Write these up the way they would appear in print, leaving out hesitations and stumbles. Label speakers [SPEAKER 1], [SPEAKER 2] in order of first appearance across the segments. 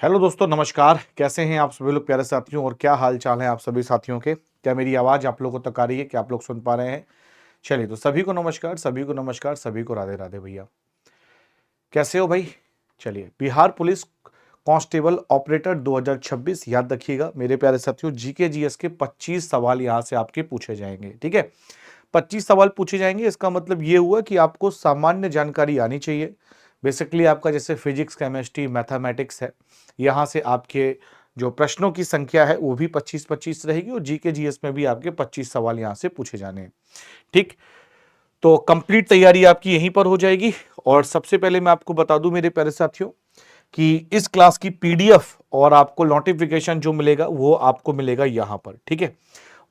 [SPEAKER 1] Hello दोस्तों, नमस्कार। कैसे हैं आप सभी लोग प्यारे साथियों, और क्या हाल चाल है आप सभी साथियों के? क्या मेरी आवाज़ आप लोगों को तक आ रही है? क्या आप लोग सुन पा रहे हैं? चलिए, तो सभी को नमस्कार, सभी को नमस्कार, सभी को राधे राधे भैया। कैसे हो भाई? चलिए, बिहार पुलिस कांस्टेबल ऑपरेटर 2026 याद रखिएगा मेरे प्यारे साथियों। जीके जीएस के 25 सवाल यहाँ से आपके पूछे जाएंगे। ठीक है, 25 सवाल पूछे जाएंगे। इसका मतलब ये हुआ कि आपको सामान्य जानकारी आनी चाहिए। बेसिकली आपका जैसे फिजिक्स, केमिस्ट्री, मैथमेटिक्स है, यहाँ से आपके जो प्रश्नों की संख्या है वो भी 25-25 रहेगी, और जीके जीएस में भी आपके 25 सवाल यहाँ से पूछे जाने हैं। ठीक, तो कंप्लीट तैयारी आपकी यहीं पर हो जाएगी। और सबसे पहले मैं आपको बता दूं मेरे प्यारे साथियों कि इस क्लास की पीडीएफ और आपको नोटिफिकेशन जो मिलेगा वो आपको मिलेगा यहां पर। ठीक है,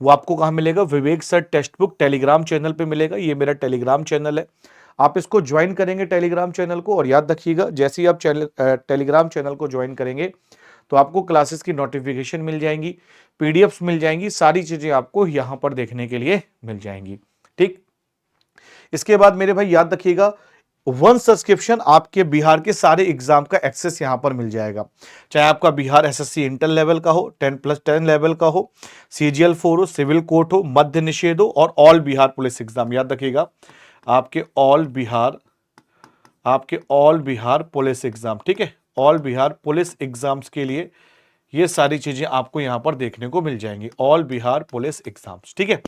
[SPEAKER 1] वो आपको कहां मिलेगा? Vivek sir text book Telegram channel पे मिलेगा। ये मेरा टेलीग्राम चैनल है, आप इसको ज्वाइन करेंगे टेलीग्राम चैनल को। और याद रखिएगा, जैसे ही आप टेलीग्राम चैनल को ज्वाइन करेंगे तो आपको क्लासेस की नोटिफिकेशन मिल जाएंगी, पीडीएफ्स मिल जाएंगी, सारी चीजें आपको यहां पर देखने के लिए मिल जाएंगी। ठीक, इसके बाद मेरे भाई याद रखिएगा, वन सब्सक्रिप्शन आपके बिहार के सारे एग्जाम का एक्सेस यहां पर मिल जाएगा। चाहे आपका बिहार एसएससी इंटर लेवल का हो, 10+10 लेवल का हो, CGL4 हो, सिविल कोर्ट हो, मध्य निषेध हो, और ऑल बिहार पुलिस एग्जाम। याद रखिएगा, आपके ऑल बिहार पुलिस एग्जाम। ठीक है, ऑल बिहार पुलिस एग्जाम्स के लिए ये सारी चीजें आपको यहां पर देखने को मिल जाएंगी। All Bihar police exams. ठीक है,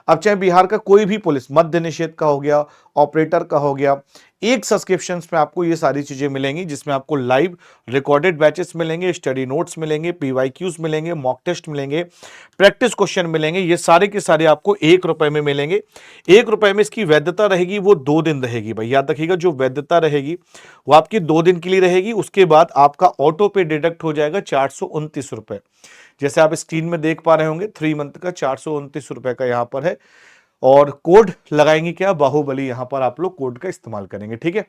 [SPEAKER 1] अब चाहे बिहार का कोई भी पुलिस, मध्य निषेध का हो गया, ऑपरेटर का हो गया, एक सब्सक्रिप्शन में आपको ये सारी चीजें मिलेंगी, जिसमें आपको लाइव रिकॉर्डेड बैचेस मिलेंगे, स्टडी नोट्स मिलेंगे, पीवाईक्यूज मिलेंगे, मॉक टेस्ट मिलेंगे, प्रैक्टिस क्वेश्चन मिलेंगे। ये सारे के सारे आपको 1 रुपए में मिलेंगे। 1 रुपए में इसकी वैधता रहेगी वो 2 दिन रहेगी भाई। याद रखिएगा, जो वैधता रहेगी वो आपकी 2 दिन के लिए रहेगी। उसके बाद आपका ऑटो पे डिडक्ट हो जाएगा 429 रुपए। जैसे आप स्क्रीन में देख पा रहे होंगे, 3 मंथ का 429 रुपए का यहां पर है। और कोड लगाएंगे क्या? बाहुबली। यहां पर आप लोग कोड का इस्तेमाल करेंगे। ठीक है,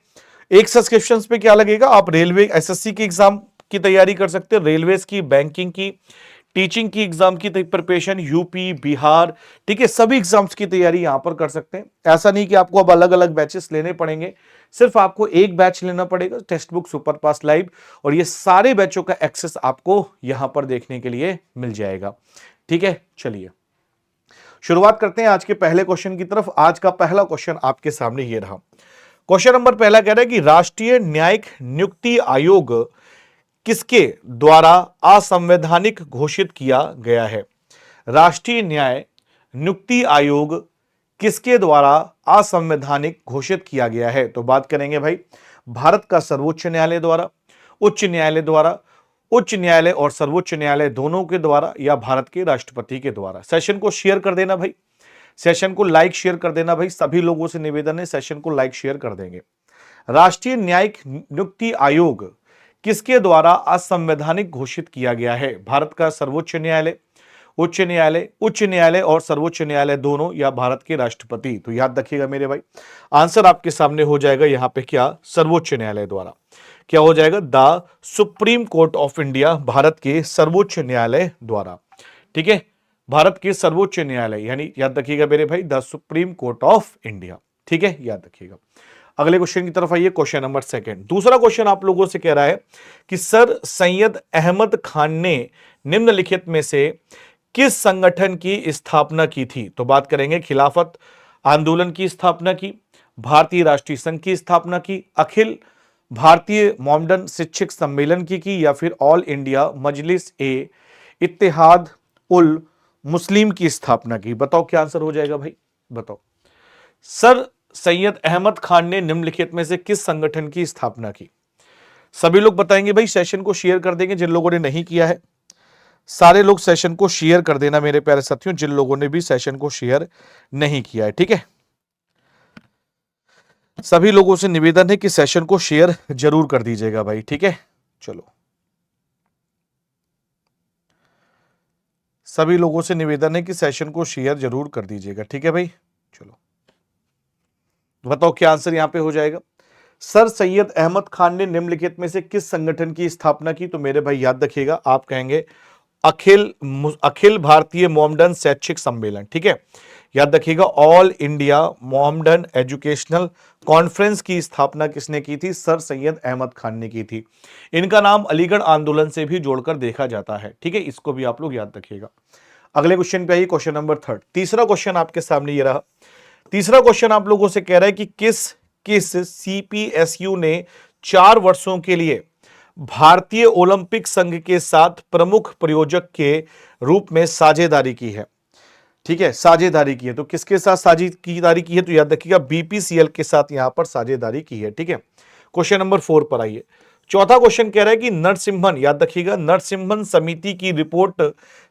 [SPEAKER 1] एक सब्सक्रिप्शन पे क्या लगेगा? आप रेलवे एसएससी की एग्जाम की तैयारी कर सकते हैं, रेलवेज की, बैंकिंग की, टीचिंग की एग्जाम की प्रिपरेशन, यूपी, बिहार, ठीक है, सभी एग्जाम्स की तैयारी यहां पर कर सकते हैं। ऐसा नहीं कि आपको अब अलग अलग बैचेस लेने पड़ेंगे, सिर्फ आपको एक बैच लेना पड़ेगा, टेक्स्ट बुक सुपर पास लाइव, और ये सारे बैचों का एक्सेस आपको यहां पर देखने के लिए मिल जाएगा। ठीक है, चलिए शुरुआत करते हैं आज के पहले क्वेश्चन की तरफ। आज का पहला क्वेश्चन आपके सामने ये रहा। क्वेश्चन नंबर पहला कह रहा है कि राष्ट्रीय न्यायिक नियुक्ति आयोग किसके द्वारा असंवैधानिक घोषित किया गया है? राष्ट्रीय न्याय नियुक्ति आयोग किसके द्वारा असंवैधानिक घोषित किया गया है? तो बात करेंगे भाई, भारत का सर्वोच्च न्यायालय द्वारा, उच्च न्यायालय द्वारा, उच्च न्यायालय और सर्वोच्च न्यायालय दोनों के द्वारा, या भारत के राष्ट्रपति के द्वारा। सेशन को शेयर कर देना भाई, सेशन को लाइक शेयर कर देना भाई, सभी लोगों से निवेदन है, सेशन को लाइक शेयर कर देंगे। राष्ट्रीय न्यायिक नियुक्ति आयोग किसके द्वारा असंवैधानिक घोषित किया गया है? भारत का सर्वोच्च न्यायालय, उच्च न्यायालय और सर्वोच्च न्यायालय दोनों, या भारत के राष्ट्रपति? तो याद रखिएगा मेरे भाई, आंसर आपके सामने हो जाएगा यहां पे क्या? सर्वोच्च न्यायालय द्वारा। क्या हो जाएगा? The supreme court of India, Bharat के सर्वोच्च न्यायालय द्वारा। ठीक है, भारत के सर्वोच्च न्यायालय, यानी याद रखिएगा मेरे भाई, the supreme court of India. ठीक है, याद रखिएगा। अगले क्वेश्चन की तरफ आइए, क्वेश्चन नंबर सेकंड। दूसरा क्वेश्चन आप लोगों से कह रहा है कि सर सैयद अहमद खान ने निम्नलिखित में से किस संगठन की स्थापना की थी? तो बात करेंगे खिलाफत आंदोलन की स्थापना की, भारतीय राष्ट्रीय संघ की स्थापना की, अखिल भारतीय मॉडर्न शिक्षक सम्मेलन की, या फिर ऑल इंडिया मजलिस ए इत्तेहाद उल मुस्लिम की स्थापना की? बताओ क्या आंसर हो जाएगा भाई, बताओ। सर सैयद अहमद खान ने निम्नलिखित में से किस संगठन की स्थापना की? सभी लोग बताएंगे भाई, सेशन को शेयर कर देंगे जिन लोगों ने नहीं किया है। सारे लोग सेशन को शेयर कर देना मेरे प्यारे साथियों, जिन लोगों ने भी सेशन को शेयर नहीं किया है। ठीक है, सभी लोगों से निवेदन है कि सेशन को शेयर जरूर कर दीजिएगा भाई। ठीक है, चलो सभी लोगों से निवेदन है कि सेशन को शेयर जरूर कर दीजिएगा। ठीक है भाई, चलो बताओ क्या आंसर यहां पे हो जाएगा। सर सैयद अहमद खान ने निम्नलिखित में से किस संगठन की स्थापना की? तो मेरे भाई याद रखिएगा, आप कहेंगे अखिल भारतीय मॉडर्न शैक्षिक सम्मेलन। ठीक है, याद रखिएगा, all India Mohammedan educational conference की स्थापना किसने की थी? सर सैयद अहमद खान ने की थी। इनका नाम अलीगढ़ आंदोलन से भी जोड़कर देखा जाता है, ठीक है, इसको भी आप लोग याद रखिएगा। अगले क्वेश्चन पे आइए, क्वेश्चन नंबर 3। तीसरा क्वेश्चन आपके सामने ये रहा। तीसरा क्वेश्चन आप लोगों से कह रहा है कि किस किस सीपीएसयू ने 4 वर्षों के लिए भारतीय ओलंपिक संघ के साथ प्रमुख प्रायोजक के रूप में साझेदारी की है? ठीक है, साझेदारी की है, तो किसके साथ साझेदारी की है? तो याद रखिएगा बीपीसीएल के साथ यहां पर साझेदारी की है, ठीक है। क्वेश्चन नंबर 4 पर आइए। चौथा क्वेश्चन कह रहा है कि नरसिम्हन, याद रखिएगा, नरसिम्हन समिति की रिपोर्ट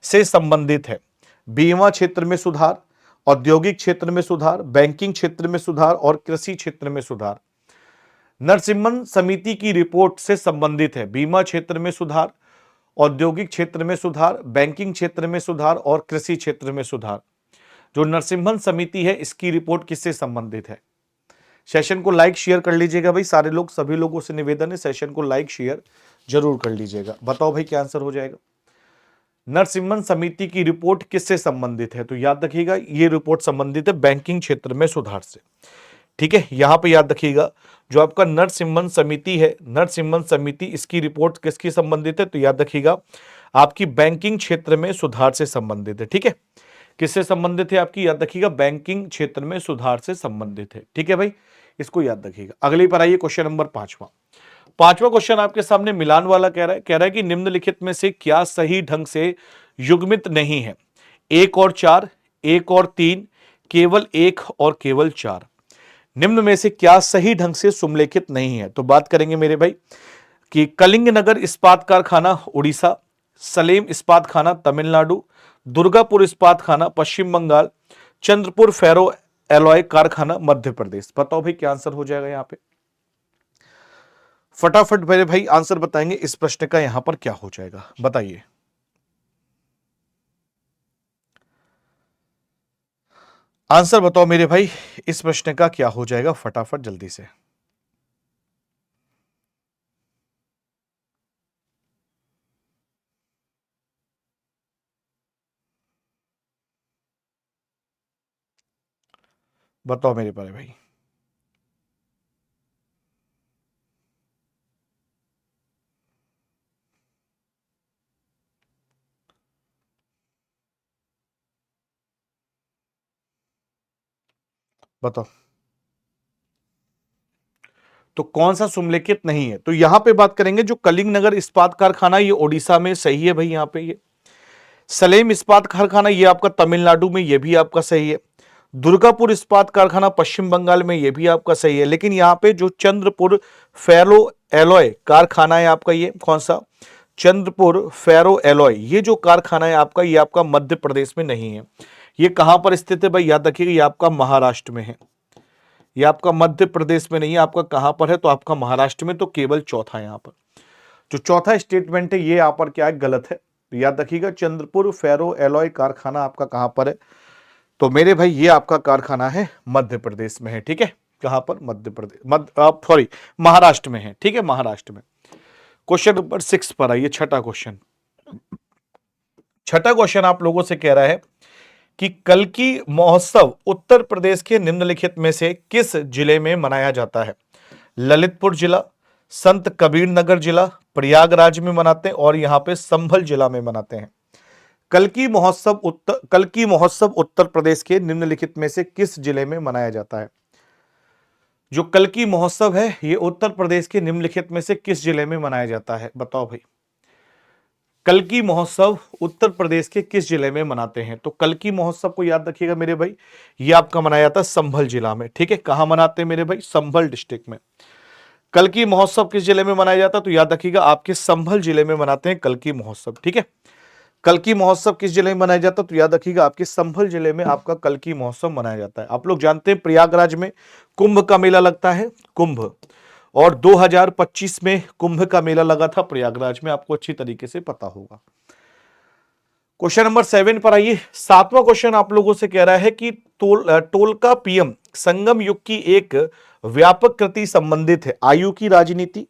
[SPEAKER 1] से संबंधित है बीमा क्षेत्र में सुधार, औद्योगिक क्षेत्र में सुधार, बैंकिंग क्षेत्र में सुधार और कृषि क्षेत्र में सुधार। नरसिम्हन समिति की रिपोर्ट से संबंधित है बीमा क्षेत्र में सुधार, औद्योगिक क्षेत्र में सुधार, बैंकिंग क्षेत्र में सुधार और कृषि क्षेत्र में सुधार। जो नरसिम्हन समिति है इसकी रिपोर्ट किससे संबंधित है? सेशन को लाइक शेयर कर लीजिएगा भाई, सारे लोग, सभी लोगों से निवेदन है सेशन को लाइक शेयर जरूर कर लीजिएगा। बताओ भाई क्या आंसर हो जाएगा? नरसिम्हन समिति की रिपोर्ट किससे संबंधित है? तो याद रखिएगा ये रिपोर्ट संबंधित है बैंकिंग क्षेत्र में सुधार से, ठीक है। यहां पे याद रखिएगा जो आपका नरसिम्हन समिति है, नरसिम्हन समिति, इसकी रिपोर्ट किसकी संबंधित है? तो याद रखिएगा आपकी बैंकिंग क्षेत्र में सुधार से संबंधित है, ठीक है। किससे संबंधित है आपकी? याद रखिएगा बैंकिंग क्षेत्र में सुधार से संबंधित है, ठीक है भाई, इसको याद रखिएगा। अगली पर आइए, क्वेश्चन नंबर 5वां। पांचवा क्वेश्चन आपके सामने मिलान वाला कह रहा है कि निम्नलिखित में से क्या सही ढंग से युग्मित नहीं है? 1 और 4, 1 और 3, केवल 1 और केवल 4। निम्न में से क्या सही ढंग से सुमेलित नहीं है? तो बात करेंगे मेरे भाई कि कलिंग नगर इस्पात कारखाना उड़ीसा, सलेम इस्पात खाना तमिलनाडु, दुर्गापुर इस्पात खाना पश्चिम बंगाल, चंद्रपुर फेरो एलॉय कारखाना मध्य प्रदेश। बताओ भाई क्या आंसर हो जाएगा यहां पे? फटाफट मेरे भाई आंसर बताएंगे इस प्रश्न का, यहां पर क्या हो जाएगा बताइए। आंसर बताओ मेरे भाई, इस प्रश्न का क्या हो जाएगा? फटाफट जल्दी से बताओ मेरे प्यारे भाई। बताओ तो कौन सा सुमेलित नहीं है? तो यहां पे बात करेंगे जो कलिंग नगर इस्पात कारखाना, ये ओडिशा में सही है भाई, यहां पे ये सलेम इस्पात कारखाना ये आपका तमिलनाडु में, ये भी आपका सही है। दुर्गापुर इस्पात कारखाना पश्चिम बंगाल में, ये भी आपका सही है। लेकिन यहाँ पे जो चंद्रपुर फेरो एलॉय कारखाना है आपका, ये कौन सा? चंद्रपुर फेरो एलॉय, ये जो कारखाना है आपका, ये आपका मध्य प्रदेश में नहीं है। ये कहां पर स्थित है भाई? याद रखिएगा ये आपका महाराष्ट्र में है, ये आपका मध्य प्रदेश में नहीं है। आपका कहां पर है? तो आपका महाराष्ट्र में। तो केवल चौथा है यहाँ पर, जो चौथा स्टेटमेंट है ये यहाँ पर क्या है? गलत है। तो याद रखिएगा चंद्रपुर फेरो एलॉय कारखाना आपका कहां पर है? तो मेरे भाई ये आपका कारखाना है मध्य प्रदेश में है, ठीक है। कहां पर? मध्य प्रदेश, सॉरी महाराष्ट्र में है, ठीक है, महाराष्ट्र में। क्वेश्चन नंबर 6 पर आइए, छठा क्वेश्चन। छठा क्वेश्चन आप लोगों से कह रहा है कि कल्की महोत्सव उत्तर प्रदेश के निम्नलिखित में से किस जिले में मनाया जाता है? ललितपुर जिला, संत कबीर नगर जिला, प्रयागराज में मनाते हैं और यहां पे संभल जिला में मनाते हैं। कल्की महोत्सव उत्तर प्रदेश के निम्नलिखित में से किस जिले में मनाया जाता है? जो कल्की महोत्सव है ये उत्तर प्रदेश के निम्नलिखित में से किस जिले में मनाया जाता है? बताओ भाई। कल्की महोत्सव उत्तर प्रदेश के किस जिले में मनाते हैं? तो कल्की महोत्सव को याद रखिएगा मेरे भाई, ये आपका मनाया जाता है संभल जिला में, ठीक है। कहां मनाते हैं मेरे भाई? संभल डिस्ट्रिक्ट में। कल्की महोत्सव किस जिले में मनाया जाता है? तो याद रखिएगा आपके संभल जिले में मनाते हैं कल्की महोत्सव, ठीक है। कल्की महोत्सव किस जिले में मनाया जाता है? तो याद रखिएगा आपके संभल जिले में आपका कल्की महोत्सव मनाया जाता है। आप लोग जानते हैं प्रयागराज में कुंभ का मेला लगता है, कुंभ, और 2025 में कुंभ का मेला लगा था प्रयागराज में, आपको अच्छी तरीके से पता होगा। क्वेश्चन नंबर 7 पर आइए। 7वां क्वेश्चन आप लोगों से कह रहा है कि टोलका पीएम संगम युग की एक व्यापक कृति संबंधित है। आयु की राजनीति,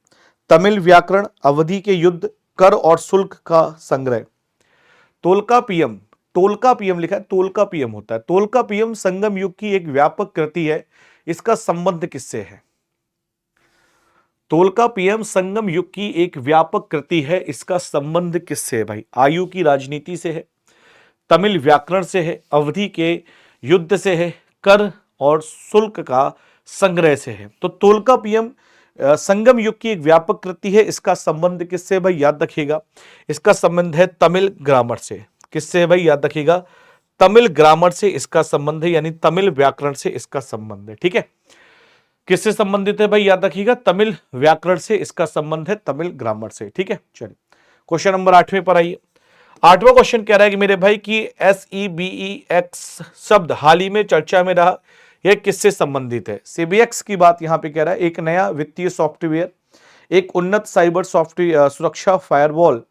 [SPEAKER 1] तमिल व्याकरण, अवधि के युद्ध, कर और शुल्क का संग्रह। टोलका पीएम टोल्कापियम लिखा है, टोल्कापियम होता है। टोल्कापियम संगम युग की एक व्यापक कृति है, इसका संबंध किससे है? टोल्कापियम संगम युग की एक व्यापक कृति है, इसका संबंध किससे है भाई? आयु की राजनीति से है, तमिल व्याकरण से है, अवधि के युद्ध से है, कर और शुल्क का संग्रह से है। तो टोल्कापियम संगम युग की एक व्यापक कृति है, इसका संबंध किससे भाई? याद रखिएगा, इसका संबंध है तमिल ग्रामर से। किससे है भाई? याद रखिएगा, तमिल ग्रामर से इसका संबंध है, यानी तमिल व्याकरण से इसका संबंध है। ठीक है, किससे संबंधित है भाई? याद रखिएगा, तमिल व्याकरण से इसका संबंध है, तमिल ग्रामर से। ठीक है, चलिए क्वेश्चन नंबर 8वें पर आइए। 8वां क्वेश्चन कह रहा है कि मेरे भाई की SEBEX शब्द हाल ही में चर्चा में रहा, यह किससे संबंधित है? CBX की बात यहां पे कह रहा है, एक नया वित्तीय सॉफ्टवेयर, एक उन्नत साइबर सॉफ्टवेयर सुरक्षा फायरवॉल,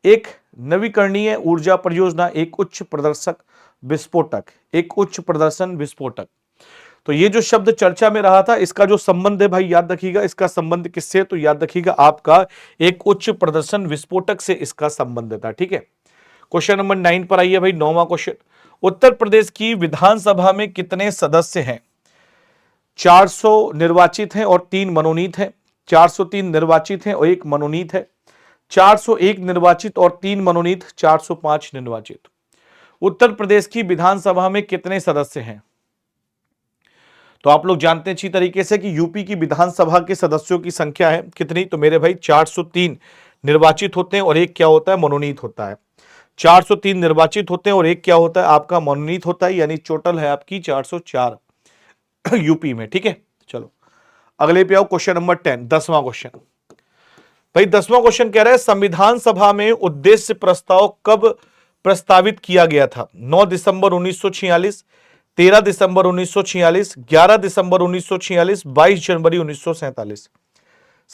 [SPEAKER 1] एक नवीकरणीय ऊर्जा परियोजना, एक उच्च प्रदर्शक विस्फोटक, एक उच्च प्रदर्शन विस्फोटक। तो ये जो शब्द चर्चा में रहा था, इसका जो संबंध है भाई याद रखिएगा, इसका संबंध किससे? तो याद रखिएगा आपका एक उच्च प्रदर्शन विस्फोटक से इसका संबंध था। ठीक है, क्वेश्चन नंबर 9 पर आइए भाई। 9वां क्वेश्चन, उत्तर प्रदेश की विधानसभा में कितने सदस्य हैं? 400 निर्वाचित हैं और 3 मनोनीत हैं। 403 निर्वाचित हैं और 1 मनोनीत है। 401 निर्वाचित और 3 मनोनीत, 405 निर्वाचित। उत्तर प्रदेश की विधानसभा में कितने सदस्य हैं? तो आप लोग जानते हैं अच्छी तरीके से कि यूपी की विधानसभा के सदस्यों की संख्या है कितनी? तो मेरे भाई 403 निर्वाचित होते हैं और 1 क्या होता है? मनोनीत होता है। 403 निर्वाचित होते हैं और 1 क्या होता है? आपका मनोनीत होता है, यानी टोटल है आपकी 404 यूपी में। ठीक है, चलो अगले पे आओ। क्वेश्चन नंबर 10, 10वां क्वेश्चन भाई। 10वां क्वेश्चन कह रहा है, संविधान सभा में उद्देश्य प्रस्ताव कब प्रस्तावित किया गया था? 9 दिसंबर 1946, 13 दिसंबर 1946, 11 दिसंबर 1946, 22 जनवरी 1947।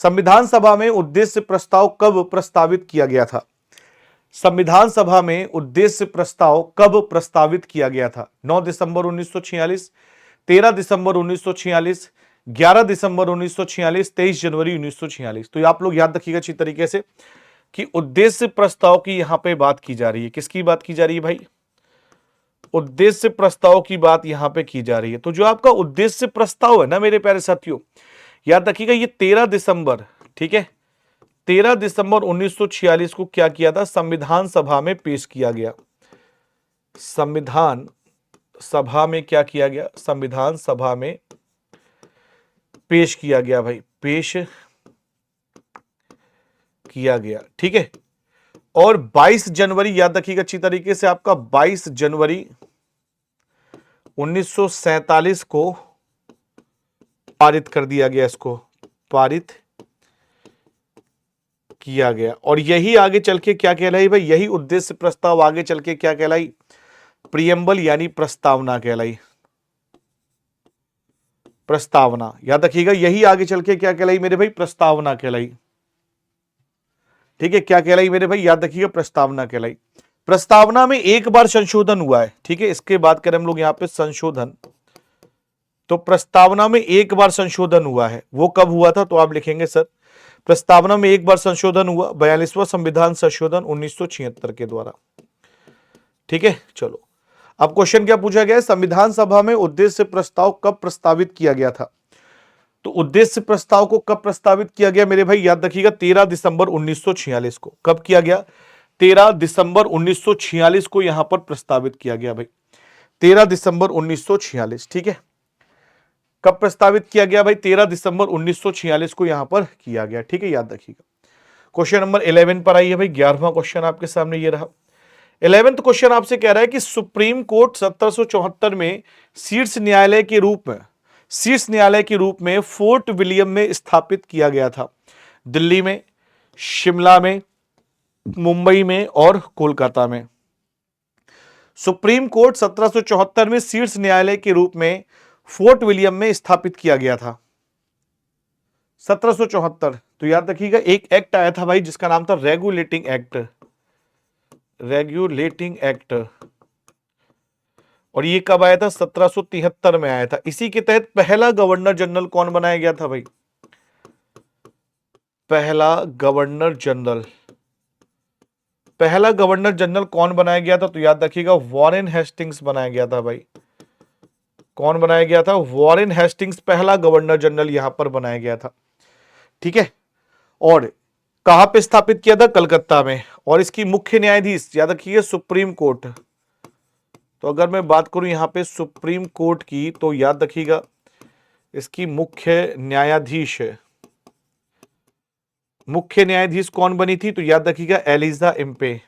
[SPEAKER 1] संविधान सभा में उद्देश्य प्रस्ताव कब प्रस्तावित किया गया था? संविधान सभा में उद्देश्य प्रस्ताव कब प्रस्तावित किया गया था? 9 दिसंबर 1946, 13 दिसंबर 1946, 11 दिसंबर 1946, 23 जनवरी 1946। तो आप लोग याद रखिएगा अच्छी तरीके से कि उद्देश्य प्रस्ताव की यहां पे बात की जा रही है। किसकी बात की जा रही है भाई? उद्देश्य प्रस्ताव की बात यहां पे की जा रही है। तो जो आपका उद्देश्य प्रस्ताव है ना मेरे प्यारे साथियों, याद रखिएगा ये 13 दिसंबर, ठीक है, 13 दिसंबर 1946 को क्या किया था? संविधान सभा में पेश किया गया। संविधान सभा में क्या किया गया? संविधान सभा में पेश किया गया भाई, पेश किया गया। ठीक है, और 22 जनवरी याद रखिएगा अच्छी तरीके से, आपका 22 जनवरी 1947 को पारित कर दिया गया, इसको पारित किया गया। और यही आगे चल के क्या कहलाई भाई? यही उद्देश्य प्रस्ताव आगे चल के क्या कहलाई? प्रियम्बल यानी प्रस्तावना कहलाई। प्रस्तावना याद रखिएगा, यही आगे चल के क्या कहलाई मेरे भाई? प्रस्तावना कहलाई। ठीक है, क्या कहलाई मेरे भाई? याद रखिएगा, प्रस्तावना कहलाई। प्रस्तावना में एक बार संशोधन हुआ है। ठीक है, इसके बाद करें हम लोग यहां पे संशोधन। तो प्रस्तावना में एक बार संशोधन हुआ है, वो कब हुआ था? तो आप लिखेंगे सर प्रस्तावना में एक बार संशोधन हुआ, 42वां संविधान संशोधन 1976 के द्वारा। ठीक है, चलो अब क्वेश्चन क्या पूछा गया है? संविधान सभा में उद्देश्य प्रस्ताव कब प्रस्तावित किया गया था? तो उद्देश्य प्रस्ताव को कब प्रस्तावित किया गया मेरे भाई? याद रखिएगा 13 दिसंबर 1946 को। कब किया गया? 13 दिसंबर 1946 को यहां पर प्रस्तावित किया गया भाई, 13 दिसंबर 1946। ठीक है, कब प्रस्तावित किया गया भाई? 13 दिसंबर 1946 को यहां पर किया गया। ठीक है, याद रखिएगा। क्वेश्चन नंबर 11 पर आइए भाई। 11वां क्वेश्चन आपके सामने ये रहा। 11th क्वेश्चन आपसे कह रहा है कि सुप्रीम कोर्ट 1774 में शीर्ष न्यायालय के रूप में फोर्ट विलियम में स्थापित किया गया था। दिल्ली में, शिमला में, मुंबई में और कोलकाता में। सुप्रीम कोर्ट 1774 में शीर्ष न्यायालय के रूप में फोर्ट विलियम में स्थापित किया गया था। 1774। तो याद रखिएगा एक एक्ट आया था भाई जिसका नाम था रेगुलेटिंग एक्ट, रेगुलेटिंग एक्ट। और ये कब आया था? 1773 में आया था। इसी के तहत पहला गवर्नर जनरल कौन बनाया गया था भाई? पहला गवर्नर जनरल, पहला गवर्नर जनरल कौन बनाया गया था? तो याद रखिएगा वॉरेन हेस्टिंग्स बनाया गया था भाई। कौन बनाया गया था? वॉरेन हेस्टिंग्स पहला गवर्नर जनरल यहां पर बनाया गया था। ठीक है, और कहां पे स्थापित किया था? कलकत्ता में। और इसकी मुख्य न्यायाधीश याद रखिए सुप्रीम कोर्ट। तो अगर मैं बात करूं यहां पे सुप्रीम कोर्ट की, तो याद रखिएगा इसकी मुख्य न्यायाधीश कौन बनी थी? तो याद रखिएगा एलिजा इम्पे।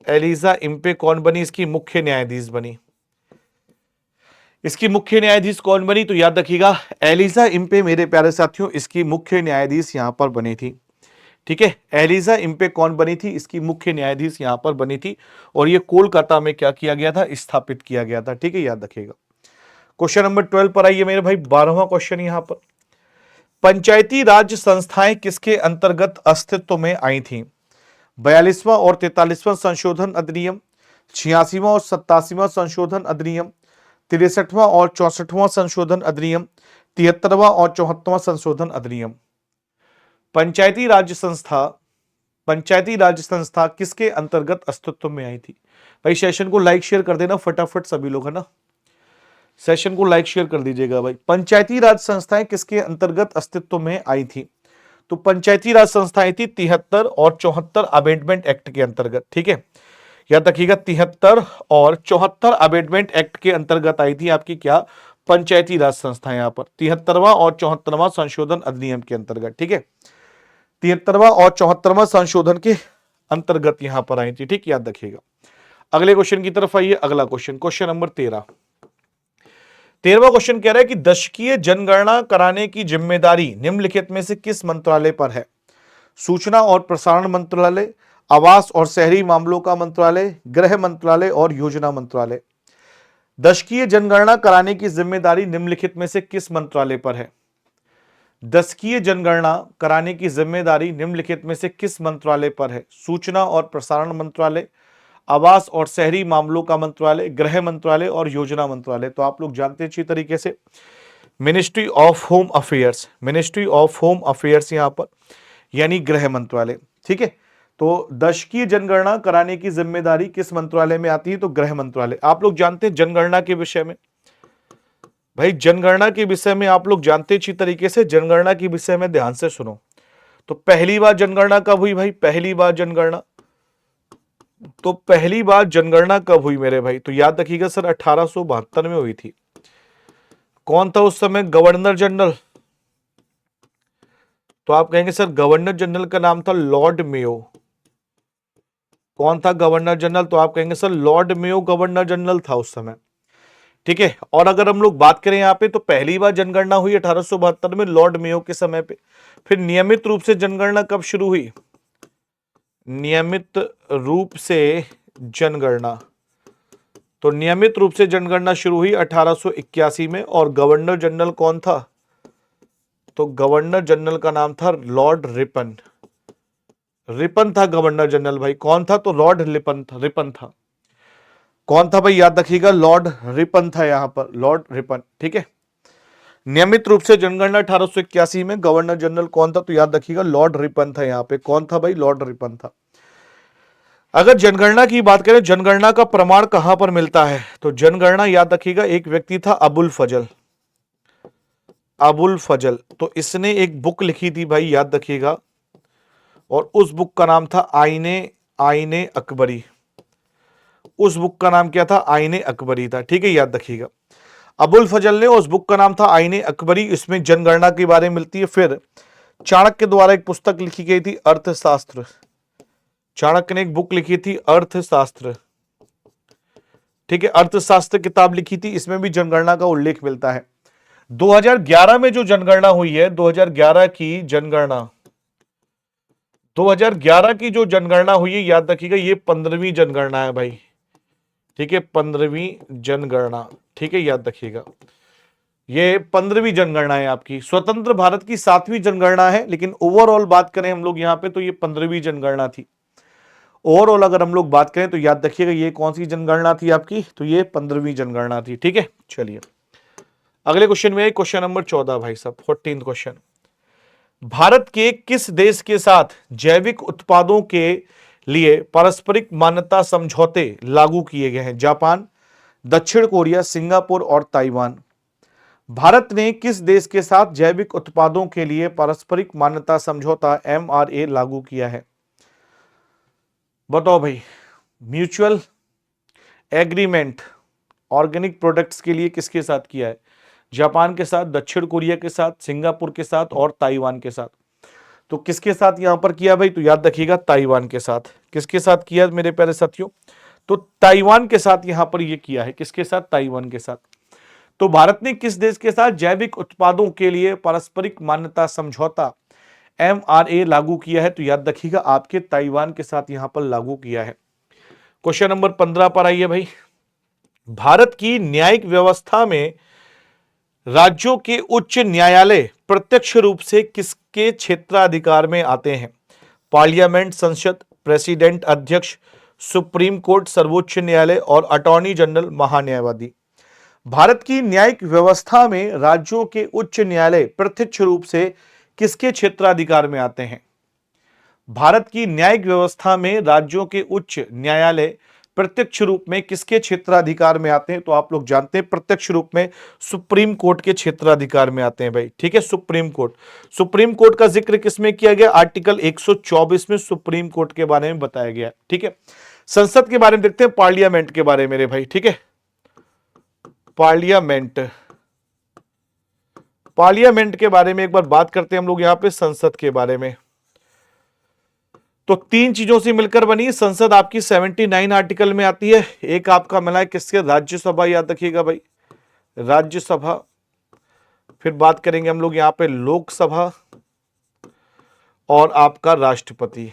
[SPEAKER 1] एलिजा इम्पे कौन बनी? इसकी मुख्य न्यायाधीश बनी। इसकी मुख्य न्यायाधीश कौन बनी? तो याद रखिएगा एलिजा इम्पे मेरे प्यारे साथियों इसकी मुख्य न्यायाधीश यहां पर बनी थी। ठीक है, एलिजा इम्पे कौन बनी थी? इसकी मुख्य न्यायाधीश यहां पर बनी थी। और ये कोलकाता में क्या किया गया था? स्थापित किया गया था। ठीक है, याद रखिएगा। क्वेश्चन नंबर 12 पर आइए मेरे भाई, 12वां क्वेश्चन यहां पर, पंचायती राज संस्थाएं किसके अंतर्गत अस्तित्व में आई थी? 42वां और 43वां संशोधन अधिनियम, 86वां और 87वां संशोधन अधिनियम, 63वां और 64वां संशोधन अधिनियम, 73वां और 74वां संशोधन अधिनियम। पंचायती राज संस्था किसके अंतर्गत अस्तित्व में आई थी? भाई सेशन को लाइक शेयर कर देना फटाफट सभी लोग, है ना, सेशन को लाइक शेयर कर दीजिएगा भाई। पंचायती राज संस्थाएं किसके अंतर्गत अस्तित्व में आई थी? तो पंचायती राज संस्थाएं थी 73 और 74 अमेंडमेंट एक्ट के अंतर्गत। ठीक है, याद रखिएगा 73 और 74 अमेंडमेंट एक्ट के अंतर्गत आई थी आपकी क्या? पंचायती राज संस्थाएं, यहां पर 73वां और 74वां संशोधन अधिनियम के अंतर्गत। ठीक है, 73वां और 74वां संशोधन के अंतर्गत यहां पर आई थी। ठीक, याद रखिएगा। अगले क्वेश्चन की तरफ आइए। अगला क्वेश्चन, क्वेश्चन नंबर 13वां क्वेश्चन कह रहा है कि दशकीय जनगणना कराने की जिम्मेदारी निम्नलिखित में से किस मंत्रालय पर है? सूचना और प्रसारण मंत्रालय, आवास और शहरी मामलों का मंत्रालय, गृह मंत्रालय और योजना मंत्रालय। दशकीय जनगणना कराने की जिम्मेदारी निम्नलिखित में से किस मंत्रालय पर है? दशकीय जनगणना कराने की जिम्मेदारी निम्नलिखित में से किस मंत्रालय पर है? सूचना और प्रसारण मंत्रालय, आवास और शहरी मामलों का मंत्रालय, गृह मंत्रालय और योजना मंत्रालय। तो आप लोग जानते हैं अच्छी तरीके से मिनिस्ट्री ऑफ होम अफेयर्स यहां पर, यानी गृह मंत्रालय। ठीक है, तो दशकीय जनगणना कराने की जिम्मेदारी किस मंत्रालय में आती है? तो गृह मंत्रालय। आप लोग जानते हैं जनगणना के विषय में, भाई जनगणना के विषय में आप लोग जानते अच्छी तरीके से, जनगणना के विषय में ध्यान से सुनो। तो पहली बार जनगणना कब हुई भाई? पहली बार जनगणना कब हुई मेरे भाई? तो याद रखिएगा सर 1872 में हुई थी। कौन था उस समय गवर्नर जनरल? तो आप कहेंगे सर गवर्नर जनरल का नाम था लॉर्ड मेयो। कौन था गवर्नर जनरल? तो आप कहेंगे sir Lord Mayo governor general था उस समय। ठीक है, और अगर हम लोग बात करें यहाँ पे, तो पहली बार जनगणना हुई 1872 में लॉर्ड मेयो के समय पे। फिर नियमित रूप से जनगणना कब शुरू हुई? नियमित रूप से जनगणना, तो नियमित रूप से जनगणना शुरू हुई 1881 में। और गवर्नर जनरल कौन था? तो गवर्नर जनरल का नाम था लॉर्ड रिपन था गवर्नर जनरल भाई। कौन था? तो लॉर्ड रिपन था। कौन था भाई? याद रखिएगा लॉर्ड रिपन था यहां पर, लॉर्ड रिपन। ठीक है, नियमित रूप से जनगणना 1881 में, गवर्नर जनरल कौन था? तो याद रखिएगा लॉर्ड रिपन था यहां पे। कौन था भाई? लॉर्ड रिपन था। अगर जनगणना की बात करें, जनगणना का प्रमाण कहां पर मिलता है? तो जनगणना याद रखिएगा एक व्यक्ति था अबुल फजल। तो इसने एक बुक लिखी थी भाई, याद रखिएगा, और उस बुक का नाम था आईने अकबरी। उस बुक का नाम क्या था? आईने अकबरी था। ठीक है, याद रखिएगा अबुल फजल ने, उस बुक का नाम था आईने अकबरी। इसमें जनगणना के बारे में मिलती है। फिर चाणक्य द्वारा एक पुस्तक लिखी गई थी अर्थशास्त्र। चाणक्य ने एक बुक लिखी थी अर्थशास्त्र। ठीक है, अर्थशास्त्र किताब लिखी थी, इसमें भी जनगणना का उल्लेख मिलता है। 2011 में जो जनगणना हुई है, 2011 की जनगणना हुई है, याद रखिएगा ये 15वीं जनगणना है भाई। ठीक है, 15वीं जनगणना। ठीक है, याद रखिएगा ये 15वीं जनगणना है आपकी। स्वतंत्र भारत की 7वीं जनगणना है, लेकिन ओवरऑल बात करें हम लोग यहाँ पे, तो ये 15वीं जनगणना थी। ओवरऑल अगर हम लोग बात करें तो याद रखिएगा ये कौन सी जनगणना थी आपकी? तो ये 15वीं जनगणना थी। ठीक है, चलिए अगले क्वेश्चन में, क्वेश्चन नंबर 14 भाई साहब, 14th क्वेश्चन। भारत के किस देश के साथ जैविक उत्पादों के लिए पारस्परिक मान्यता समझौते लागू किए गए हैं? जापान, दक्षिण कोरिया, सिंगापुर और ताइवान। भारत ने किस देश के साथ जैविक उत्पादों के लिए पारस्परिक मान्यता समझौता MRA लागू किया है? बताओ भाई। म्यूचुअल एग्रीमेंट ऑर्गेनिक प्रोडक्ट्स के लिए किसके साथ किया है? जापान के साथ, दक्षिण कोरिया के साथ, सिंगापुर के साथ और ताइवान के साथ। तो किसके साथ यहां पर किया भाई? तो याद रखिएगा ताइवान के साथ। किसके साथ किया मेरे प्यारे साथियों? तो ताइवान के साथ यहां पर यह किया है। किसके साथ? ताइवान के साथ। तो भारत ने किस देश के साथ जैविक उत्पादों के लिए पारस्परिक मान्यता समझौता MRA लागू किया है? तो याद रखिएगा आपके ताइवान के साथ यहां पर लागू किया है। क्वेश्चन नंबर 15 पर आइए भाई। भारत की न्यायिक व्यवस्था में राज्यों के उच्च न्यायालय प्रत्यक्ष रूप से किसके क्षेत्राधिकार में आते हैं? पार्लियामेंट, संसद, प्रेसिडेंट, अध्यक्ष, सुप्रीम कोर्ट, सर्वोच्च न्यायालय और अटॉर्नी जनरल, महान्यायवादी। भारत की न्यायिक व्यवस्था में राज्यों के उच्च न्यायालय प्रत्यक्ष रूप से किसके क्षेत्राधिकार में आते हैं? भारत की न्यायिक व्यवस्था में राज्यों के उच्च न्यायालय प्रत्यक्ष रूप में किसके क्षेत्राधिकार में आते हैं? तो आप लोग जानते हैं प्रत्यक्ष रूप में सुप्रीम कोर्ट के क्षेत्राधिकार में आते हैं भाई। ठीक है, सुप्रीम कोर्ट। सुप्रीम कोर्ट का जिक्र किसमें किया गया? आर्टिकल 124 में सुप्रीम कोर्ट के बारे में बताया गया। ठीक है, संसद के बारे में देखते हैं, पार्लियामेंट के बारे में मेरे भाई। ठीक है, पार्लियामेंट, पार्लियामेंट के बारे में एक बार बात करते हैं हम लोग यहां पे संसद के बारे में। तो तीन चीजों से मिलकर बनी संसद। आपकी 79 आर्टिकल में आती है। एक आपका मिला है किसके? राज्यसभा, याद रखिएगा भाई, राज्यसभा। फिर बात करेंगे हम लोग यहां पे लोकसभा और आपका राष्ट्रपति।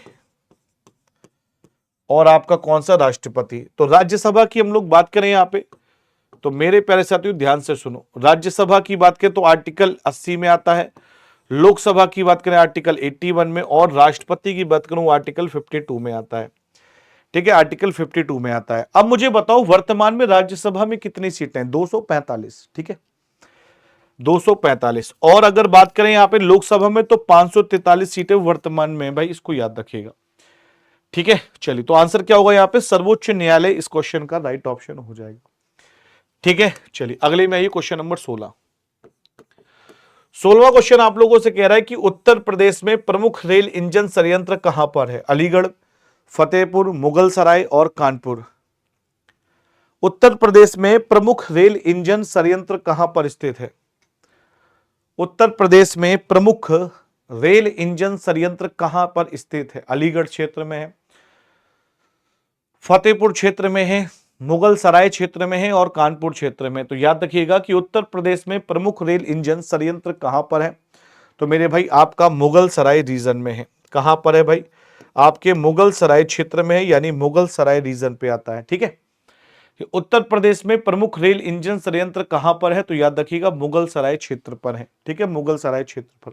[SPEAKER 1] और आपका कौन सा? राष्ट्रपति। तो राज्यसभा की हम लोग बात करें यहां पे, तो मेरे प्यारे साथियों ध्यान से सुनो। राज्यसभा की बात करें तो आर्टिकल 80 में आता है, लोकसभा की बात करें आर्टिकल 81 में, और राष्ट्रपति की बात करूं आर्टिकल 52 में आता है। ठीक है, आर्टिकल 52 में आता है। अब मुझे बताओ वर्तमान में राज्यसभा में कितनी सीटें हैं? 245। ठीक है, 245। और अगर बात करें यहां पे लोकसभा में तो 543 सीटें वर्तमान में भाई, इसको याद रखिएगा। ठीक है, चलिए तो आंसर क्या होगा यहां पे? सर्वोच्च न्यायालय इस क्वेश्चन का राइट ऑप्शन हो जाएगा। ठीक है, चलिए अगले में आइए क्वेश्चन नंबर 16। 16वां क्वेश्चन आप लोगों से कह रहा है कि उत्तर प्रदेश में प्रमुख रेल इंजन संयंत्र कहां पर है? अलीगढ़, फतेहपुर, मुगल सराय और कानपुर। उत्तर प्रदेश में प्रमुख रेल इंजन संयंत्र कहां पर स्थित है? उत्तर प्रदेश में प्रमुख रेल इंजन संयंत्र कहां पर स्थित है? अलीगढ़ क्षेत्र में है, फतेहपुर क्षेत्र में है, मुगल सराय क्षेत्र में है और कानपुर क्षेत्र में। तो याद रखिएगा कि उत्तर प्रदेश में प्रमुख रेल इंजन संयंत्र कहां पर है? तो मेरे भाई आपका मुगल सराय रीजन में है। कहां पर है भाई? आपके मुगल सराय क्षेत्र में है, यानी मुगल सराय रीजन पे आता है। ठीक है, उत्तर प्रदेश में प्रमुख रेल इंजन संयंत्र कहां पर है? तो याद रखिएगा मुगल सराय क्षेत्र पर है। ठीक है, मुगल सराय क्षेत्र पर।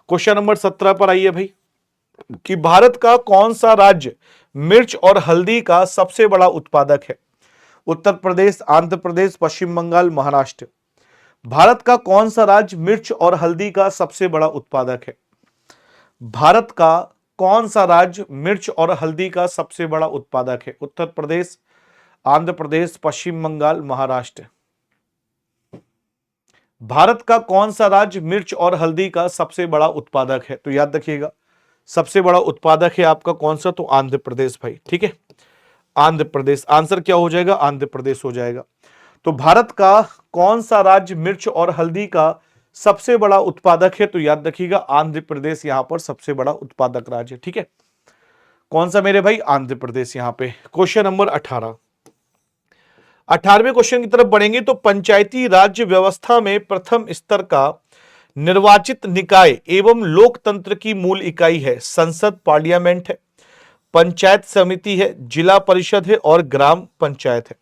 [SPEAKER 1] क्वेश्चन नंबर 17 पर आइए भाई कि भारत का कौन सा राज्य मिर्च और हल्दी का सबसे बड़ा उत्पादक है? उत्तर प्रदेश, आंध्र प्रदेश, पश्चिम बंगाल, महाराष्ट्र। भारत का कौन सा राज्य मिर्च और हल्दी का सबसे बड़ा उत्पादक है? भारत का कौन सा राज्य मिर्च और हल्दी का सबसे बड़ा उत्पादक है? उत्तर प्रदेश, आंध्र प्रदेश, पश्चिम बंगाल, महाराष्ट्र। भारत का कौन सा राज्य मिर्च और हल्दी का सबसे बड़ा उत्पादक है? तो याद रखिएगा सबसे बड़ा उत्पादक है आपका कौन सा? तो आंध्र प्रदेश भाई। ठीक है, आंध्र प्रदेश। आंसर क्या हो जाएगा? आंध्र प्रदेश हो जाएगा। तो भारत का कौन सा राज्य मिर्च और हल्दी का सबसे बड़ा उत्पादक है? तो याद रखिएगा आंध्र प्रदेश यहां पर सबसे बड़ा उत्पादक राज्य। ठीक है, कौन सा मेरे भाई? आंध्र प्रदेश यहां पे। Question number 18। 18वें क्वेश्चन की तरफ बढ़ेंगे तो पंचायती राज्य व्यवस्था में प्रथम स्तर का निर्वाचित निकाय एवं लोकतंत्र की मूल इकाई है? संसद, पार्लियामेंट है, पंचायत समिति है, जिला परिषद है और ग्राम पंचायत है।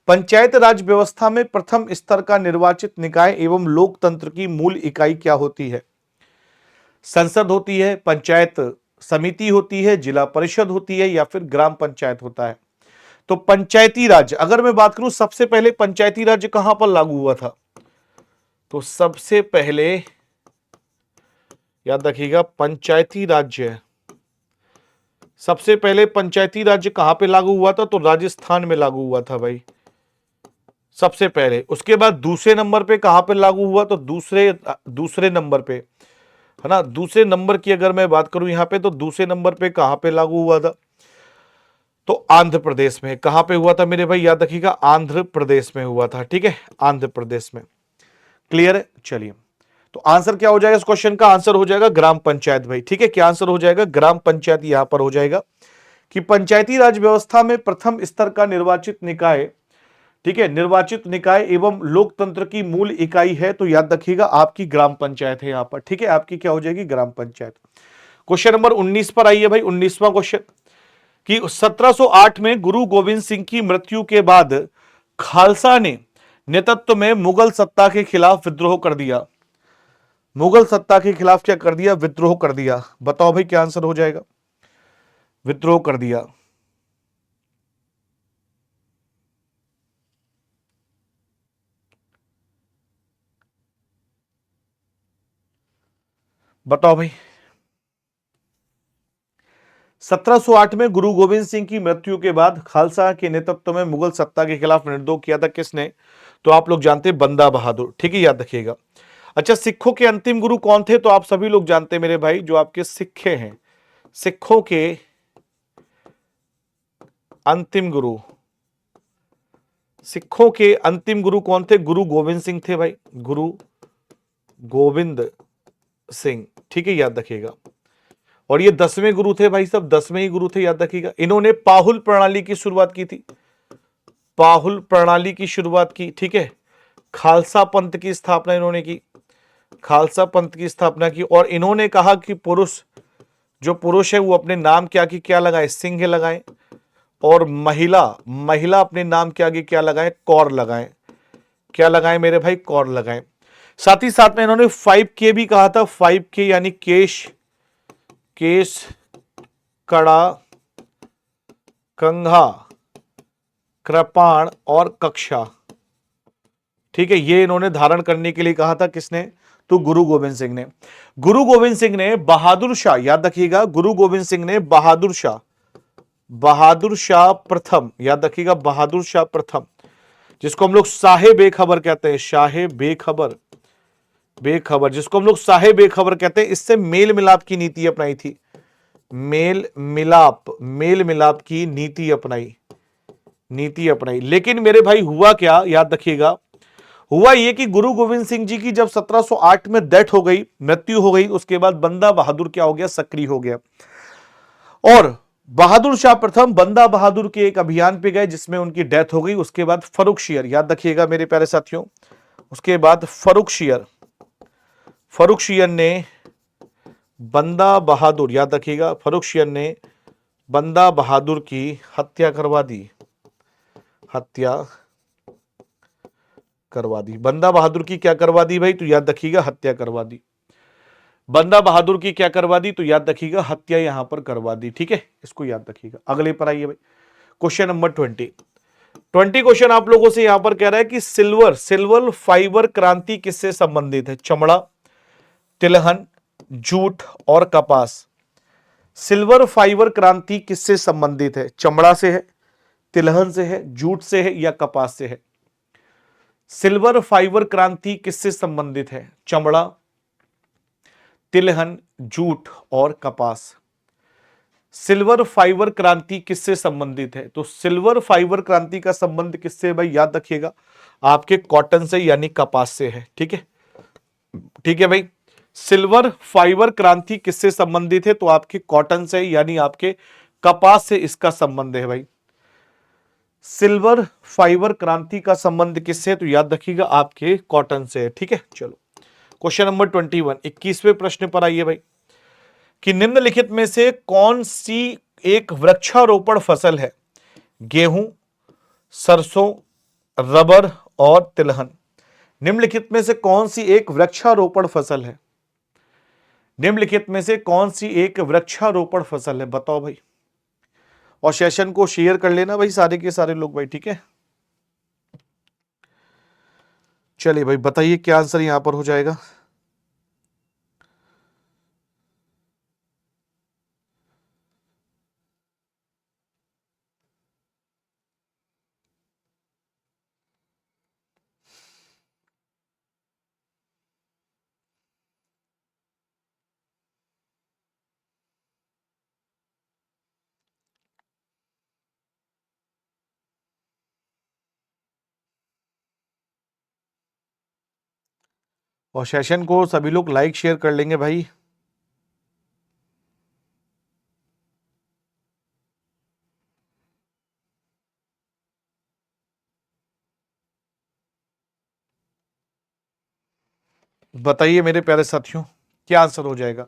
[SPEAKER 1] पंचायत राज व्यवस्था में प्रथम स्तर का निर्वाचित निकाय एवं लोकतंत्र की मूल इकाई क्या होती है? संसद होती है, पंचायत समिति होती है, जिला परिषद होती है या फिर ग्राम पंचायत होता है? तो पंचायती राज, अगर मैं बात करूं सबसे पहले पंचायती राज कहां पर लागू हुआ था? तो सबसे पहले याद रखिएगा पंचायती राज्य है। सबसे पहले पंचायती राज्य कहां पे लागू हुआ था? तो राजस्थान में लागू हुआ था भाई सबसे पहले। उसके बाद दूसरे नंबर पे कहां पे लागू हुआ? तो दूसरे नंबर पे, है ना। दूसरे नंबर की अगर मैं बात करूं यहां पे, तो दूसरे नंबर पे कहां पे लागू हुआ था? तो आंध्र प्रदेश में। कहां पे हुआ था मेरे भाई? याद रखिएगा आंध्र प्रदेश में हुआ था, ठीक है, आंध्र प्रदेश में। क्लियर है? चलिए, तो आंसर क्या हो जाएगा इस क्वेश्चन का? आंसर हो जाएगा ग्राम पंचायत भाई, ठीक है। क्या आंसर हो जाएगा? ग्राम पंचायत यहां पर हो जाएगा कि पंचायती राज व्यवस्था में प्रथम स्तर का निर्वाचित निकाय, ठीक है, निर्वाचित निकाय एवं लोकतंत्र की मूल इकाई है, तो याद रखिएगा आपकी ग्राम पंचायत है यहां पर, ठीक है। आपकी क्या हो जाएगी? ग्राम पंचायत। क्वेश्चन नंबर 19 पर आइए भाई। 19वां क्वेश्चन कि 1708 में गुरु गोविंद सिंह की मृत्यु के बाद खालसा ने नेतृत्व में मुगल सत्ता के खिलाफ विद्रोह कर दिया। मुगल सत्ता के खिलाफ क्या कर दिया? विद्रोह कर दिया। बताओ भाई क्या आंसर हो जाएगा? विद्रोह कर दिया। बताओ भाई। 1708 में गुरु गोविंद सिंह की मृत्यु के बाद खालसा के नेतृत्व में मुगल सत्ता के खिलाफ विद्रोह किया था। किसने? तो आप लोग जानते हैं बंदा बहादुर, ठीक है, याद रखिएगा। अच्छा, सिखों के अंतिम गुरु कौन थे? तो आप सभी लोग जानते हैं मेरे भाई, जो आपके सिक्खे हैं, सिखों के अंतिम गुरु, सिखों के अंतिम गुरु कौन थे? गुरु गोविंद सिंह थे भाई, गुरु गोविंद सिंह, ठीक है, याद रखिएगा। और ये 10वें गुरु थे भाई, सब 10वें ही गुरु थे, याद रखिएगा। इन्होंने पाहुल प्रणाली की शुरुआत की थी, पाहुल प्रणाली की शुरुआत की, ठीक है। खालसा पंथ की स्थापना इन्होंने की, खालसा पंथ की स्थापना की। और इन्होंने कहा कि पुरुष, जो पुरुष है वो अपने नाम के आगे क्या लगाए? सिंह लगाए। और महिला, महिला अपने नाम के आगे क्या लगाए? कौर लगाए। क्या लगाए मेरे भाई? कौर लगाए। साथ ही साथ में इन्होंने 5K भी कहा था, 5K यानी केश, केश, कड़ा, कंघा, कृपाण और कक्षा, ठीक है, ये इन्होंने धारण करने के लिए कहा था। किसने? तो गुरु गोविंद सिंह ने। गुरु गोविंद सिंह ने बहादुर शाह, याद रखिएगा, गुरु गोविंद सिंह ने बहादुर शाह, बहादुर शाह प्रथम, याद रखिएगा बहादुर शाह प्रथम, जिसको हम लोग शाहे बेखबर कहते हैं, शाहे बेखबर, बेखबर, जिसको हम लोग शाहे बेखबर कहते हैं, इससे मेल मिलाप की नीति अपनाई थी। मेल मिलाप, मेल मिलाप की नीति अपनाई, नीति अपनाई। लेकिन मेरे भाई हुआ क्या? याद रखिएगा, हुआ यह कि गुरु गोविंद सिंह जी की जब 1708 में डेथ हो गई, मृत्यु हो गई, उसके बाद बंदा बहादुर क्या हो गया? सक्रिय हो गया। और बहादुर शाह प्रथम बंदा बहादुर के एक अभियान पे गए जिसमें उनकी डेथ हो गई। उसके बाद फर्रुखशियर, याद रखिएगा मेरे प्यारे साथियों, उसके बाद फर्रुखशियर, फर्रुखशियर ने बंदा बहादुर, याद रखिएगा, फर्रुखशियर ने बंदा बहादुर की हत्या करवा दी, हत्या करवा दी। बंदा बहादुर की क्या करवा दी भाई? तो याद रखिएगा हत्या करवा दी। बंदा बहादुर की क्या करवा दी? तो याद रखिएगा हत्या यहां पर करवा दी, ठीक है, इसको याद रखिएगा। अगले पर आइए भाई, क्वेश्चन नंबर 20 क्वेश्चन आप लोगों से यहां पर कह रहा है कि सिल्वर, सिल्वर फाइबर क्रांति किससे संबंधित है? चमड़ा, तिलहन, जूट और कपास। सिल्वर फाइबर क्रांति किससे संबंधित है? चमड़ा से है, तिलहन से है, जूट से है या कपास से है? सिल्वर फाइबर क्रांति किससे संबंधित है? चमड़ा, तिलहन, जूट और कपास। सिल्वर फाइबर क्रांति किससे संबंधित है? तो सिल्वर फाइबर क्रांति का संबंध किससे भाई? याद रखिएगा आपके कॉटन से यानी कपास से है, ठीक है, ठीक है भाई। सिल्वर फाइबर क्रांति किससे संबंधित है? तो आपके कॉटन से यानी आपके कपास से इसका संबंध है भाई। सिल्वर फाइबर क्रांति का संबंध किससे? तो याद रखिएगा आपके कॉटन से है, ठीक है। चलो क्वेश्चन नंबर 21, 21वें प्रश्न पर आइए भाई कि निम्नलिखित में से कौन सी एक वृक्षारोपण फसल है? गेहूं, सरसों, रबर और तिलहन। निम्नलिखित में से कौन सी एक वृक्षारोपण फसल है? निम्नलिखित में से कौन सी एक वृक्षारोपण फसल है? बताओ भाई। और सेशन को शेयर कर लेना भाई सारे के सारे लोग भाई, ठीक है। चलिए भाई बताइए क्या आंसर यहां पर हो जाएगा। और सेशन को सभी लोग लाइक शेयर कर लेंगे भाई। बताइए मेरे प्यारे साथियों, क्या आंसर हो जाएगा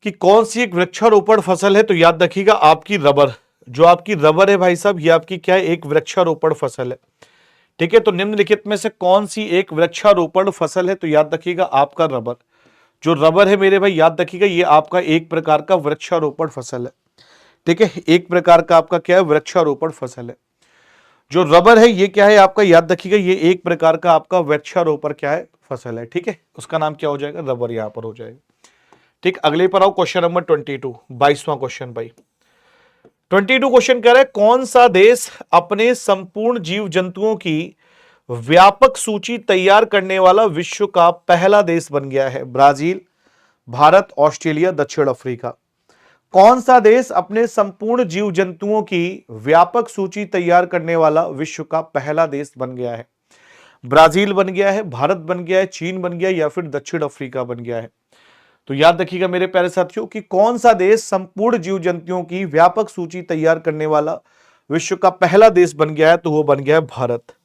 [SPEAKER 1] कि कौन सी एक वृक्षारोपण फसल है? तो याद रखिएगा आपकी रबर, जो आपकी रबर है भाई साहब, ये आपकी क्या है? एक वृक्षारोपण फसल है। ठीक है, तो निम्नलिखित में से कौन सी एक वृक्षारोपण फसल है? तो याद रखिएगा आपका रबर, जो रबर है मेरे भाई, याद रखिएगा ये आपका एक प्रकार का वृक्षारोपण फसल है। ठीक है, एक प्रकार का आपका क्या है? वृक्षारोपण फसल है। जो रबर है ये क्या है आपका? याद रखिएगा ये एक प्रकार का आपका वृक्षारोपण क्या है? फसल है। ठीक है, उसका नाम क्या हो जाएगा? रबर यहां पर हो जाएगा। ठीक, अगले पर आओ, क्वेश्चन नंबर 22, 22वां क्वेश्चन भाई। 22 क्वेश्चन कह रहा है कौन सा देश अपने संपूर्ण जीव जंतुओं की व्यापक सूची तैयार करने वाला विश्व का पहला देश बन गया है? ब्राजील, भारत, ऑस्ट्रेलिया, दक्षिण अफ्रीका। कौन सा देश अपने संपूर्ण जीव जंतुओं की व्यापक सूची तैयार करने वाला विश्व का पहला देश बन गया है? ब्राजील बन गया है, भारत बन गया है, चीन बन गया है, या फिर दक्षिण अफ्रीका बन गया है? तो याद रखिएगा मेरे प्यारे साथियों कि कौन सा देश संपूर्ण जीव जंतुओं की व्यापक सूची तैयार करने वाला विश्व का पहला देश बन गया है? तो वो बन गया है भारत।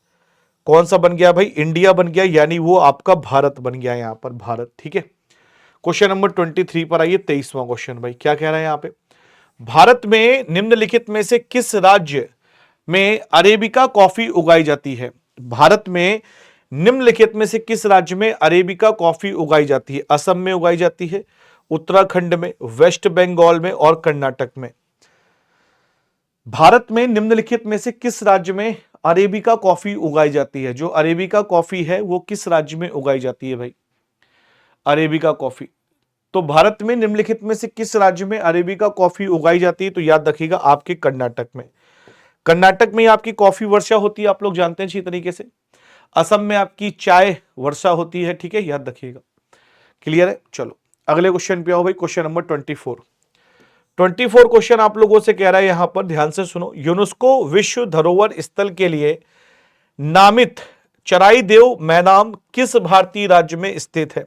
[SPEAKER 1] कौन सा बन गया भाई? इंडिया बन गया, यानी वो आपका भारत बन गया यहां पर, भारत। ठीक है, क्वेश्चन नंबर 23 पर आइए, 23वां क्वेश्चन भाई। क्या कह रहा है यहां पे? भारत में निम्नलिखित में से किस राज्य में अरेबिका कॉफी उगाई जाती है? भारत में निम्नलिखित में से किस राज्य में अरेबिका कॉफी उगाई जाती है? असम में उगाई जाती है, उत्तराखंड में, वेस्ट बंगाल में, और कर्नाटक में। भारत में निम्नलिखित में से किस राज्य में अरेबिका कॉफी उगाई जाती है? जो अरेबिका कॉफी है वो किस राज्य में उगाई जाती है भाई? Arabica coffee. तो भारत में निम्नलिखित में से किस राज्य में अरेबिका कॉफी उगाई जाती है? तो याद रखिएगा आपके कर्नाटक में। कर्नाटक में आपकी कॉफी वर्षा होती है, आप लोग जानते हैं अच्छी तरीके से। असम में आपकी चाय वर्षा होती है। ठीक है, याद रखिएगा। क्लियर है? चलो अगले क्वेश्चन पे आओ भाई, क्वेश्चन नंबर 24। 24 क्वेश्चन आप लोगों से कह रहा है यहां पर, ध्यान से सुनो। यूनेस्को विश्व धरोहर स्थल के लिए नामित चराई देव मैदान किस भारतीय राज्य में स्थित है?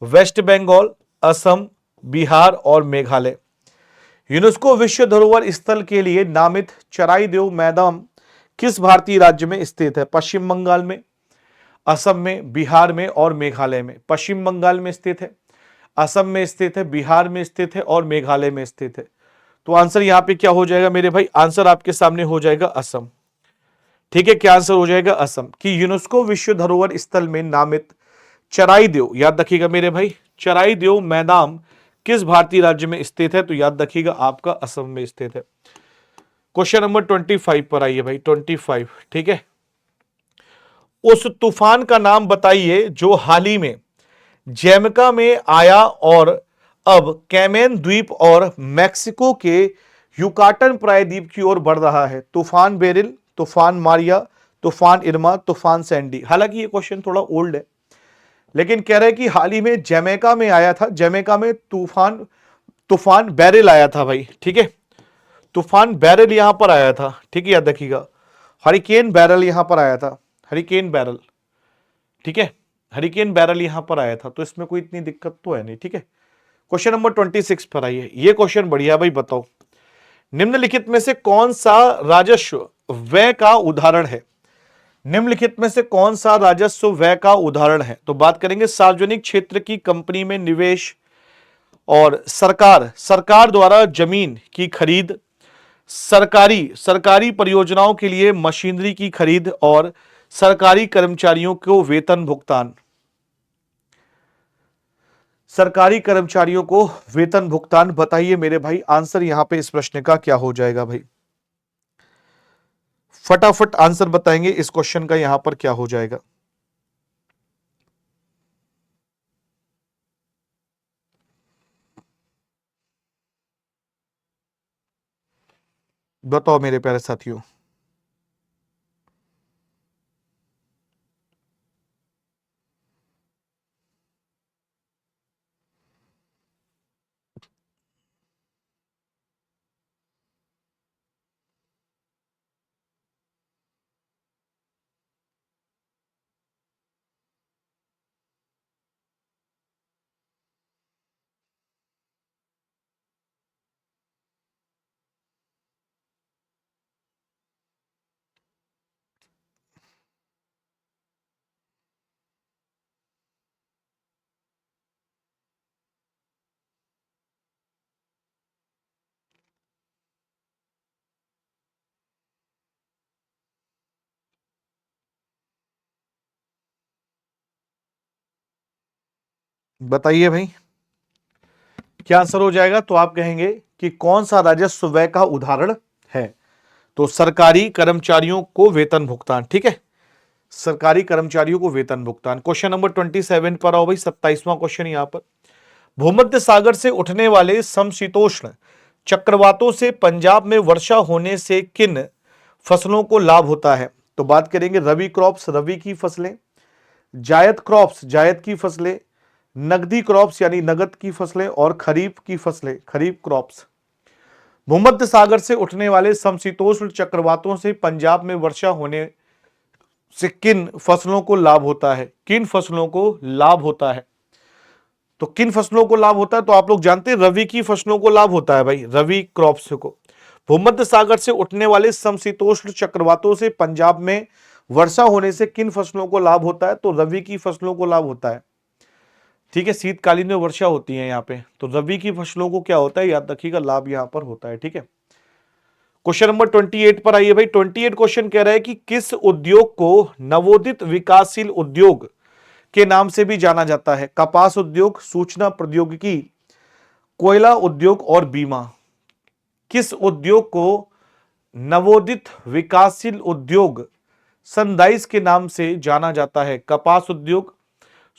[SPEAKER 1] वेस्ट बंगाल, असम, बिहार और मेघालय। यूनेस्को विश्व धरोहर स्थल के लिए नामित चराई देव मैदान किस भारतीय राज्य में स्थित है? पश्चिम बंगाल में, असम में, बिहार में और मेघालय में। पश्चिम बंगाल में स्थित है, असम में स्थित है, बिहार में स्थित है और मेघालय में स्थित है। तो आंसर यहां पे क्या हो जाएगा मेरे भाई? आंसर आपके सामने हो जाएगा असम। ठीक है, क्या आंसर हो जाएगा? असम। कि यूनेस्को विश्व धरोहर स्थल में नामित चराई देव, याद रखिएगा मेरे भाई, चराई देव मैदान किस भारतीय राज्य में स्थित है? तो याद रखिएगा आपका असम में स्थित है। क्वेश्चन नंबर 25 पर आइए भाई, 25। ठीक है, उस तूफान का नाम बताइए जो हाल ही में जैमका में आया और अब कैमेन द्वीप और मैक्सिको के युकाटन प्रायद्वीप की ओर बढ़ रहा है। तूफान बेरिल, तूफान मारिया, तूफान इरमा, तूफान सैंडी। हालांकि ये क्वेश्चन थोड़ा ओल्ड है, लेकिन कह रहे हैं कि हाल ही में जमैका में आया था, जमैका में तूफान तूफान बैरिल आया था भाई। ठीक है, तूफान बैरल यहां पर आया था। ठीक है, याद रखिएगा, हरिकेन बैरल यहां पर आया था, हरिकेन बैरल। ठीक है, हरिकेन बैरल यहां पर आया था, तो इसमें कोई इतनी दिक्कत तो है नहीं। ठीक है, क्वेश्चन नंबर 26 पर आइए। ये क्वेश्चन बढ़िया भाई, बताओ निम्नलिखित में से कौन सा राजस्व व्यय का उदाहरण है? निम्नलिखित में से कौन सा राजस्व व्यय का उदाहरण है? तो बात करेंगे सार्वजनिक क्षेत्र की कंपनी में निवेश, और सरकार सरकार द्वारा जमीन की खरीद, सरकारी सरकारी परियोजनाओं के लिए मशीनरी की खरीद, और सरकारी कर्मचारियों को वेतन भुगतान। सरकारी कर्मचारियों को वेतन भुगतान। बताइए मेरे भाई आंसर यहां पे इस प्रश्न का क्या हो जाएगा भाई? फटाफट आंसर बताएंगे इस क्वेश्चन का, यहां पर क्या हो जाएगा? बताओ मेरे प्यारे साथियों। बताइए भाई क्या आंसर हो जाएगा। तो आप कहेंगे कि कौन सा राजस्व व्यय का उदाहरण है। तो सरकारी कर्मचारियों को वेतन भुगतान, ठीक है, सरकारी कर्मचारियों को वेतन भुगतान। क्वेश्चन नंबर 27 पर आओ भाई, 27वां क्वेश्चन यहां पर। भूमध्य सागर से उठने वाले समशीतोष्ण चक्रवातों से पंजाब में वर्षा होने से किन फसलों को लाभ होता है। तो बात करेंगे रबी क्रॉप्स, रबी की फसलें, जायद क्रॉप्स, जायद की फसलें, नगदी क्रॉप्स यानी नगद की फसलें, और खरीफ की फसलें, खरीफ क्रॉप्स। भूमध्य सागर से उठने वाले समशीतोष्ण चक्रवातों से पंजाब में वर्षा होने से किन फसलों को लाभ होता है, किन फसलों को लाभ होता है। तो किन फसलों को लाभ होता है, तो आप लोग जानते हैं रबी की फसलों को लाभ होता है भाई, रबी क्रॉप्स को। भूमध्य सागर से उठने वाले समशीतोष्ण चक्रवातों से पंजाब में वर्षा होने से किन फसलों को लाभ होता है, तो रबी की फसलों को लाभ होता है, ठीक है। शीतकालीन में वर्षा होती है यहाँ पे, तो रबी की फसलों को क्या होता है, याद रखिएगा, लाभ यहां पर होता है, ठीक है। क्वेश्चन नंबर 28 पर आइए भाई। 28 क्वेश्चन कह रहा है कि किस उद्योग को नवोदित विकासशील उद्योग के नाम से भी जाना जाता है। कपास उद्योग, सूचना प्रौद्योगिकी, कोयला उद्योग और बीमा। किस उद्योग को नवोदित विकासशील उद्योग सन 22 के नाम से जाना जाता है। कपास उद्योग,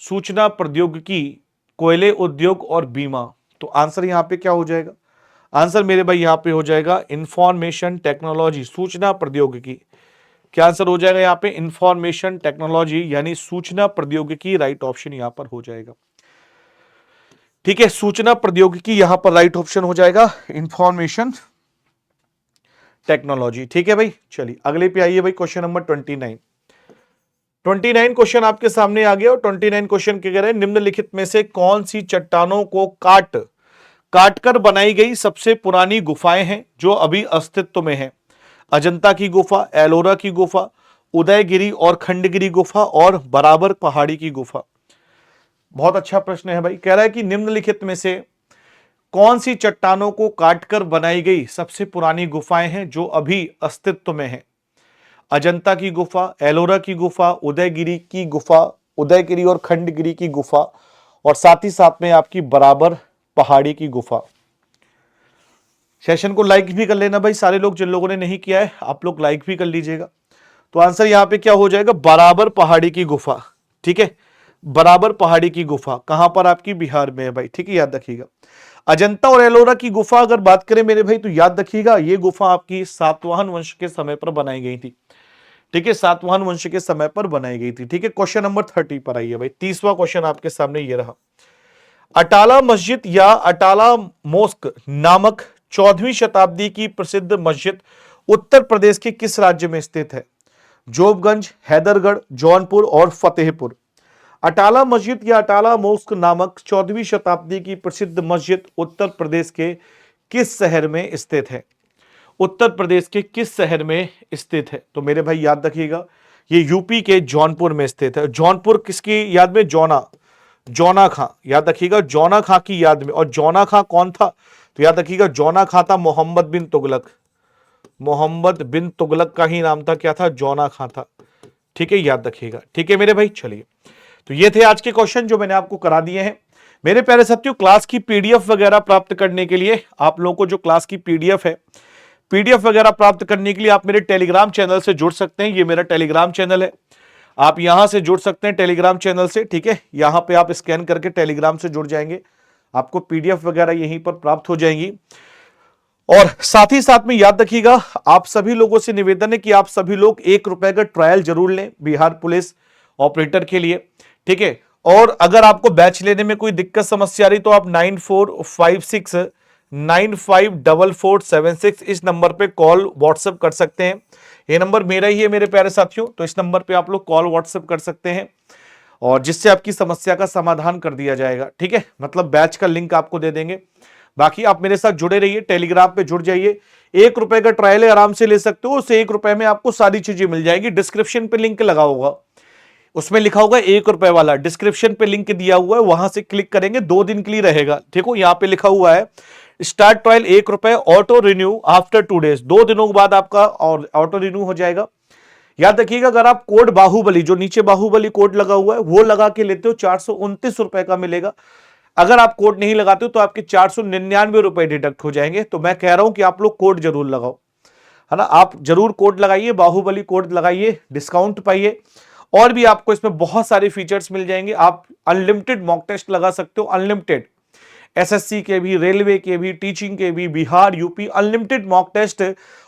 [SPEAKER 1] सूचना प्रौद्योगिकी, कोयले उद्योग और बीमा। तो आंसर यहां पे क्या हो जाएगा, आंसर मेरे भाई यहां पे हो जाएगा इंफॉर्मेशन टेक्नोलॉजी, सूचना प्रौद्योगिकी। क्या आंसर हो जाएगा यहां पे, इंफॉर्मेशन टेक्नोलॉजी यानी सूचना प्रौद्योगिकी, राइट ऑप्शन यहां पर हो जाएगा, ठीक है। सूचना प्रौद्योगिकी यहां पर राइट ऑप्शन हो जाएगा, इंफॉर्मेशन टेक्नोलॉजी, ठीक है भाई। चलिए अगले पे आइए भाई, क्वेश्चन नंबर 29। 29 क्वेश्चन आपके सामने आ गया और 29 क्वेश्चन क्या कह रहे हैं, निम्नलिखित में से कौन सी चट्टानों को काटकर बनाई गई सबसे पुरानी गुफाएं हैं जो अभी अस्तित्व में हैं। अजंता की गुफा, एलोरा की गुफा, उदयगिरी और खंडगिरी गुफा और बराबर पहाड़ी की गुफा। बहुत अच्छा प्रश्न है भाई। कह रहा है कि निम्नलिखित में से कौन सी चट्टानों को काटकर बनाई गई सबसे पुरानी गुफाएं हैं जो अभी अस्तित्व में हैं। अजंता की गुफा, एलोरा की गुफा, उदयगिरी की गुफा, उदयगिरी और खंडगिरी की गुफा, और साथ ही साथ में आपकी बराबर पहाड़ी की गुफा। सेशन को लाइक भी कर लेना भाई, सारे लोग, जिन लोगों ने नहीं किया है आप लोग लाइक भी कर लीजिएगा। तो आंसर यहां पे क्या हो जाएगा, बराबर पहाड़ी की गुफा, ठीक है। बराबर पहाड़ी की गुफा कहां पर, आपकी बिहार में है भाई, ठीक है, याद रखिएगा। अजंता और एलोरा की गुफा अगर बात करें मेरे भाई, तो याद रखिएगा ये गुफा आपकी सातवाहन वंश के समय पर बनाई गई थी, ठीक है, सातवाहन वंश के समय पर बनाई गई थी, ठीक है। क्वेश्चन नंबर 30 पर आइए भाई। 30वां क्वेश्चन आपके सामने ये रहा। अटाला मस्जिद या अटाला मोस्क नामक 14वीं शताब्दी की प्रसिद्ध मस्जिद उत्तर प्रदेश के किस राज्य में स्थित है। जोबगंज, हैदरगढ़, जौनपुर और फतेहपुर। अटाला मस्जिद या अटाला मोस्क नामक 14वीं शताब्दी की प्रसिद्ध मस्जिद उत्तर प्रदेश के किस शहर में स्थित है। उत्तर प्रदेश के किस शहर में स्थित है। तो मेरे भाई याद रखिएगा ये यूपी के जौनपुर में स्थित है। जौनपुर किसकी याद में, जौना खां, याद रखिएगा जौना खां की याद में। और जौना खां कौन था, तो याद रखिएगा जौना खां था मोहम्मद बिन तुगलक, मोहम्मद बिन तुगलक का ही नाम था, क्या था, जौना खां था, ठीक है, याद रखिएगा, ठीक है मेरे भाई। चलिए तो ये थे आज के क्वेश्चन जो मैंने आपको करा दिए हैं। मेरे प्यारे साथियों, क्लास की पीडीएफ वगैरह प्राप्त करने के लिए आप लोगों को जो क्लास की पीडीएफ है, पीडीएफ वगैरह प्राप्त करने के लिए आप मेरे टेलीग्राम चैनल से जुड़ सकते हैं। ये मेरा टेलीग्राम चैनल है, आप यहां से जुड़ सकते हैं टेलीग्राम चैनल से, ठीक है। यहां पे आप स्कैन करके टेलीग्राम से जुड़ जाएंगे, आपको पीडीएफ वगैरह यहीं पर प्राप्त हो जाएंगी। और साथ ही साथ में याद रखिएगा, आप सभी लोगों से निवेदन है कि आप सभी लोग ₹1 का ट्रायल जरूर लें बिहार पुलिस ऑपरेटर के लिए, ठीक है। और अगर आपको बैच लेने में कोई दिक्कत समस्या रही तो आप 9456954476 इस नंबर पे कॉल व्हाट्सएप कर सकते हैं। ये नंबर मेरा ही है मेरे प्यारे साथियों, तो इस नंबर पे आप लोग कॉल व्हाट्सएप कर सकते हैं और जिससे आपकी समस्या का समाधान कर दिया जाएगा, ठीक है। मतलब बैच का लिंक आपको दे देंगे। बाकी आप मेरे साथ जुड़े रहिए, टेलीग्राम पे जुड़ जाइए। ₹1 का ट्रायल है, आराम से ले सकते हो, उससे ₹1 में आपको सारी चीजें मिल जाएगी। डिस्क्रिप्शन पे लिंक लगा होगा, उसमें लिखा होगा ₹1 वाला, डिस्क्रिप्शन पे लिंक दिया हुआ है, वहां से क्लिक करेंगे, 2 दिन के लिए रहेगा, देखो यहाँ पे लिखा हुआ है start trial ₹1, auto renew after 2 days, 2 दिनों के बाद आपका और ऑटो रिन्यू हो जाएगा। याद रखिएगा, अगर आप कोड बाहुबली, जो नीचे बाहुबली कोड लगा हुआ है वो लगा के लेते हो 429 रुपए का मिलेगा। अगर आप कोड नहीं लगाते हो तो आपके 499 रुपए डिडक्ट हो जाएंगे। तो मैं कह रहा हूं कि आप लोग कोड जरूर लगाओ, है ना, आप जरूर कोड लगाइए, बाहुबली कोड लगाइए, डिस्काउंट पाइए। और भी आपको इसमें बहुत सारे फीचर्स मिल जाएंगे। आप अनलिमिटेड मॉक टेस्ट लगा सकते हो, अनलिमिटेड, एसएससी के भी, रेलवे के भी, टीचिंग के भी, Bihar, UP, unlimited mock test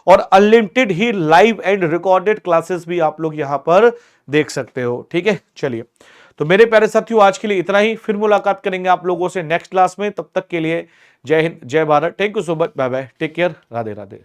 [SPEAKER 1] और अनलिमिटेड ही लाइव एंड रिकॉर्डेड क्लासेस भी आप लोग यहां पर देख सकते हो। ठीक है, चलिए, तो मेरे प्यारे साथियों आज के लिए इतना ही। फिर मुलाकात करेंगे आप लोगों से नेक्स्ट क्लास में। तब तक के लिए Jai Hind, Jai Bharat, thank you so much, bye bye, take care, Radhe Radhe.